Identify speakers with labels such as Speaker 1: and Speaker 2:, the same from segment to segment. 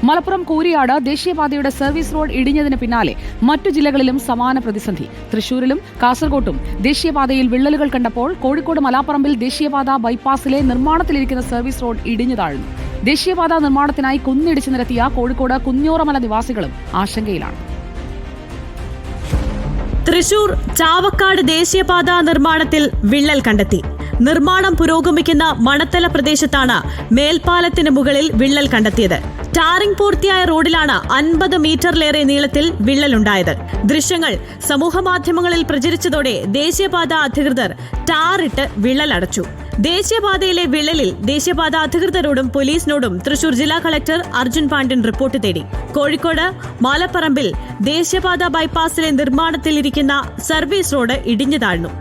Speaker 1: Malappuram Kooriyad ദേശീയപാതയുടെ service road ഇടിഞ്ഞതിന് പിന്നാലെ മറ്റു ജില്ലകളിലും സമാന പ്രതിസന്ധി. തൃശൂരിലും കാസർകോട്ടും ദേശീയപാതയിൽ വിള്ളലുകൾ കണ്ടപ്പോൾ കോഴിക്കോട് മലാപ്പറമ്പിൽ ദേശീയപാത ബൈപ്പാസിലെ നിർമ്മാണത്തിലിരിക്കുന്ന സർവീസ് റോഡ് ഇടിഞ്ഞു താഴ്ന്നു. ദേശീയപാത നിർമ്മാണത്തിനായി കുന്നിടിച്ചു നിരത്തിയ കോഴിക്കോട് കുഞ്ഞോറമല നിവാസികളും ആശങ്കയിലാണ്.
Speaker 2: തൃശൂർ ചാവക്കാട് ദേശീയപാത നിർമ്മാണത്തിൽ വിള്ളൽ കണ്ടെത്തി. നിർമ്മാണം പുരോഗമിക്കുന്ന മണത്തല പ്രദേശത്താണ് മേൽപ്പാലത്തിന് മുകളിൽ വിള്ളൽ കണ്ടെത്തിയത്. ടാറിംഗ് പൂർത്തിയായ റോഡിലാണ് 50 മീറ്ററിലേറെ നീളത്തിൽ വിള്ളലുണ്ടായത്. ദൃശ്യങ്ങൾ സമൂഹമാധ്യമങ്ങളിൽ പ്രചരിച്ചതോടെ ദേശീയപാത അധികൃതർ ടാറിട്ട് വിള്ളലടച്ചു. ദേശീയപാതയിലെ വിള്ളലിൽ ദേശീയപാത അധികൃതരോടും പോലീസിനോടും തൃശൂർ ജില്ലാ കളക്ടർ അർജുൻ പാണ്ഡ്യൻ റിപ്പോർട്ട് തേടി. കോഴിക്കോട് മാലപ്പറമ്പിൽ ദേശീയപാത ബൈപ്പാസിലെ നിർമ്മാണത്തിലിരിക്കുന്ന സർവീസ് റോഡ് ഇടിഞ്ഞു താഴ്ന്നു.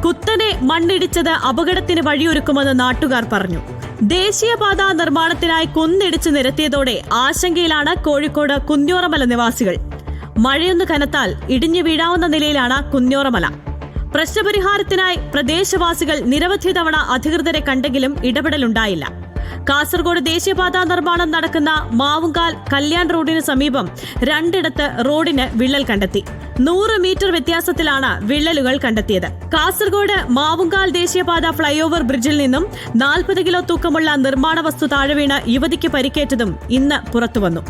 Speaker 2: കുത്തനെ മണ്ണിടിച്ചത് അപകടത്തിന് വഴിയൊരുക്കുമെന്ന് നാട്ടുകാർ പറഞ്ഞു. ദേശീയപാത നിർമ്മാണത്തിനായി കുന്നിടിച്ചു നിരത്തിയതോടെ ആശങ്കയിലാണ് കോഴിക്കോട് കുഞ്ഞോറമല നിവാസികൾ. മഴയൊന്നു കനത്താൽ ഇടിഞ്ഞു വീഴാവുന്ന നിലയിലാണ് കുഞ്ഞോറമല. പ്രശ്നപരിഹാരത്തിനായി പ്രദേശവാസികൾ നിരവധി തവണ അധികൃതരെ കണ്ടെങ്കിലും ഇടപെടലുണ്ടായില്ല. കാസർഗോഡ് ദേശീയപാത നിർമ്മാണം നടക്കുന്ന മാവുങ്കാൽ കല്യാൺ റോഡിന് സമീപം രണ്ടിടത്ത് റോഡിന് വിള്ളൽ കണ്ടെത്തി. 100 മീറ്റർ വ്യത്യാസത്തിലാണ് വിള്ളലുകൾ കണ്ടെത്തിയത്. കാസർഗോഡ് മാവുങ്കാൽ ദേശീയപാത ഫ്ളൈഓവർ ബ്രിഡ്ജിൽ നിന്നും 40 കിലോ തൂക്കമുള്ള നിർമ്മാണ വസ്തു താഴെ വീണ് യുവതിക്ക് പരിക്കേറ്റതും ഇന്ന് പുറത്തുവന്നു.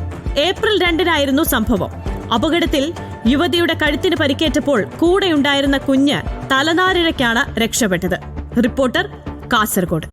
Speaker 2: ഏപ്രിൽ 2-നായിരുന്നു സംഭവം. അപകടത്തിൽ യുവതിയുടെ കഴുത്തിന് പരിക്കേറ്റപ്പോൾ കൂടെയുണ്ടായിരുന്ന കുഞ്ഞ് തലനാരിഴയ്ക്കാണ് രക്ഷപ്പെട്ടത്. റിപ്പോർട്ടർ, കാസർഗോഡ്.